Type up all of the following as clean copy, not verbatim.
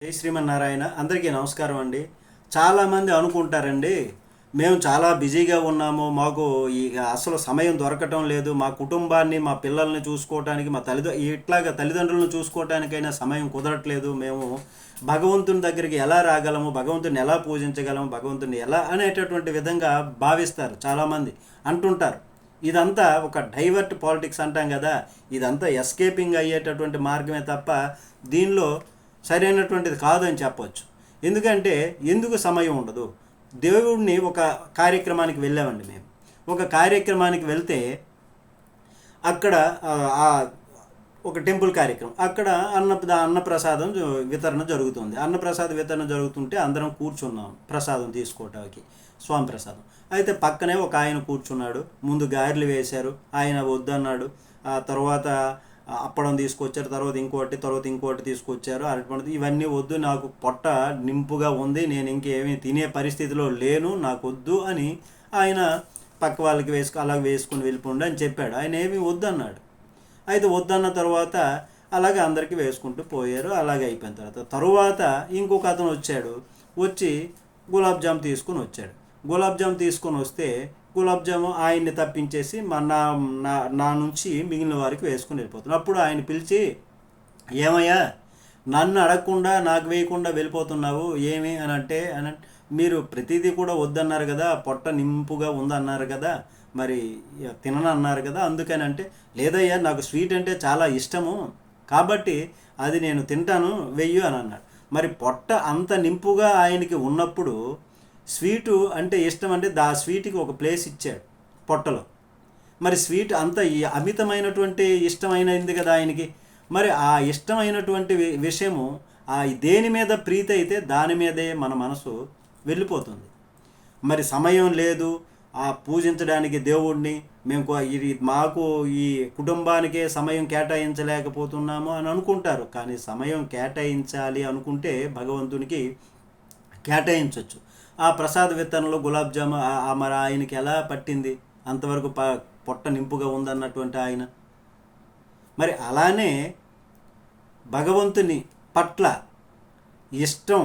జై శ్రీమన్నారాయణ. అందరికీ నమస్కారం అండి. చాలామంది అనుకుంటారండి, మేము చాలా బిజీగా ఉన్నాము, మాకు ఇక అసలు సమయం దొరకటం లేదు, మా కుటుంబాన్ని మా పిల్లల్ని చూసుకోవటానికి ఇట్లాగా తల్లిదండ్రులను చూసుకోవటానికైనా సమయం కుదరట్లేదు, మేము భగవంతుని దగ్గరికి ఎలా రాగలము, భగవంతుని ఎలా పూజించగలము, భగవంతుని ఎలా అనేటటువంటి విధంగా భావిస్తారు, చాలామంది అంటుంటారు. ఇదంతా ఒక డైవర్ట్ పాలిటిక్స్ అంటాం కదా, ఇదంతా ఎస్కేపింగ్ అయ్యేటటువంటి మార్గమే తప్ప దీనిలో సరైనటువంటిది కాదని చెప్పవచ్చు. ఎందుకంటే ఎందుకు సమయం ఉండదు? దేవుడిని ఒక కార్యక్రమానికి వెళ్ళామండి మేము. ఒక కార్యక్రమానికి వెళ్తే అక్కడ ఆ ఒక టెంపుల్ కార్యక్రమం, అక్కడ అన్నప్రసాదం వితరణ జరుగుతుంది. అన్నప్రసాద వితరణ జరుగుతుంటే అందరం కూర్చున్నాం ప్రసాదం తీసుకోవటానికి, స్వామి ప్రసాదం. అయితే పక్కనే ఒక ఆయన కూర్చున్నాడు. ముందు గారెలు వేశారు, ఆయన వద్దన్నాడు. ఆ తర్వాత అప్పడం తీసుకొచ్చారు, తర్వాత ఇంకోటి తీసుకొచ్చారు, అరటిపండు. ఇవన్నీ వద్దు, నాకు పొట్ట నింపుగా ఉంది, నేను ఇంకేమీ తినే పరిస్థితిలో లేను, నాకు వద్దు అని ఆయన పక్క వాళ్ళకి అలాగ వేసుకుని వెళ్ళిపోండి అని చెప్పాడు. ఆయన ఏమీ వద్దన్నాడు. అయితే వద్దన్న తర్వాత అలాగే అందరికీ వేసుకుంటూ పోయారు. అలాగే అయిపోయిన తర్వాత ఇంకొక అతను వచ్చి గులాబ్ జామ్ తీసుకుని వచ్చాడు. గులాబ్ జామ్ తీసుకొని వస్తే గులాబ్ జాము ఆయన్ని తప్పించేసి నా నుంచి మిగిలిన వారికి వేసుకుని వెళ్ళిపోతున్నాను. అప్పుడు ఆయన పిలిచి, ఏమయ్యా, నన్ను అడగకుండా నాకు వేయకుండా వెళ్ళిపోతున్నావు ఏమి అని అంటే, మీరు ప్రతిదీ కూడా వద్దన్నారు కదా, పొట్ట నింపుగా ఉందన్నారు కదా, మరి తిననన్నారు కదా, అందుకని అంటే, లేదయ్యా, నాకు స్వీట్ అంటే చాలా ఇష్టము, కాబట్టి అది నేను తింటాను, వెయ్యు అని అన్నాడు. మరి పొట్ట అంత నింపుగా ఆయనకి ఉన్నప్పుడు స్వీటు అంటే ఇష్టం అంటే స్వీట్కి ఒక ప్లేస్ ఇచ్చాడు పొట్టలో. మరి స్వీట్ అంత అమితమైనటువంటి ఇష్టమైనది కదా ఆయనకి. మరి ఆ ఇష్టమైనటువంటి విషయము దేని మీద ప్రీతి అయితే దాని మీదే మన మనసు వెళ్ళిపోతుంది. మరి సమయం లేదు పూజించడానికి దేవుణ్ణి, మాకు ఈ కుటుంబానికే సమయం కేటాయించలేకపోతున్నాము అని అనుకుంటారు. కానీ సమయం కేటాయించాలి అనుకుంటే భగవంతునికి కేటాయించవచ్చు. ఆ ప్రసాద విత్తనంలో గులాబ్ జాము మరి ఆయనకి ఎలా పట్టింది? అంతవరకు పొట్ట నింపుగా ఉందన్నటువంటి ఆయన. మరి అలానే భగవంతుని పట్ల ఇష్టం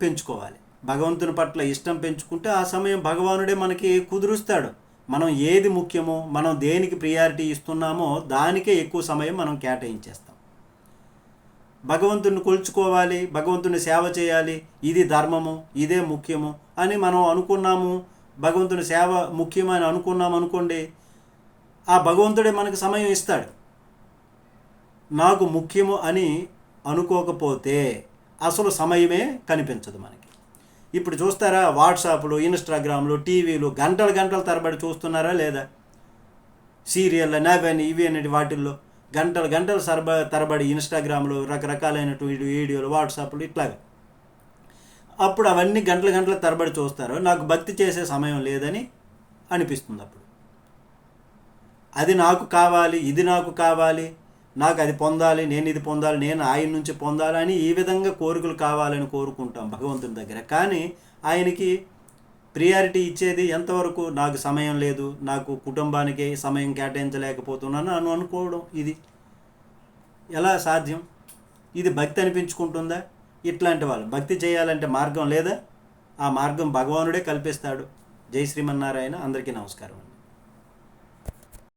పెంచుకోవాలి. భగవంతుని పట్ల ఇష్టం పెంచుకుంటే ఆ సమయం భగవానుడే మనకి కుదురుస్తాడు. మనం ఏది ముఖ్యమో, మనం దేనికి ప్రియారిటీ ఇస్తున్నామో దానికే ఎక్కువ సమయం మనం కేటాయించేస్తాం. భగవంతుని కొలుచుకోవాలి, భగవంతుని సేవ చేయాలి, ఇది ధర్మము, ఇదే ముఖ్యము అని మనం అనుకున్నాము, భగవంతుని సేవ ముఖ్యమని అనుకున్నాము అనుకోండి, ఆ భగవంతుడే మనకు సమయం ఇస్తాడు. నాకు ముఖ్యము అని అనుకోకపోతే అసలు సమయమే కనిపించదు మనకి. ఇప్పుడు చూస్తారా, వాట్సాప్లు, ఇన్స్టాగ్రామ్లు, టీవీలు గంటల తరబడి చూస్తున్నారా లేదా? సీరియల్ నవని ఇవి అనేది వాటిల్లో గంటలు తరబడి ఇన్స్టాగ్రామ్లో రకరకాలైనటువంటి వీడియోలు, వాట్సాప్లు ఇట్లాగా. అప్పుడు అవన్నీ గంటల తరబడి చూస్తారు. నాకు భక్తి చేసే సమయం లేదని అనిపిస్తుంది. అప్పుడు అది నాకు కావాలి, ఇది నాకు కావాలి, నాకు అది పొందాలి, నేను ఇది పొందాలి, నేను ఆయన నుంచి పొందాలి అని ఈ విధంగా కోరికలు కావాలని కోరుకుంటాం భగవంతుని దగ్గర. కానీ ఆయనకి ప్రియారిటీ ఇచ్చేది ఎంతవరకు? నాకు సమయం లేదు, నాకు కుటుంబానికి సమయం కేటాయించలేకపోతున్నాను అని అనుకోవడం, ఇది ఎలా సాధ్యం? ఇది భక్తి అనిపించుకుంటుందా? ఇట్లాంటి వాళ్ళు భక్తి చేయాలంటే మార్గం లేదా? ఆ మార్గం భగవానుడే కల్పిస్తాడు. జై శ్రీమన్నారాయణ. అందరికీ నమస్కారం.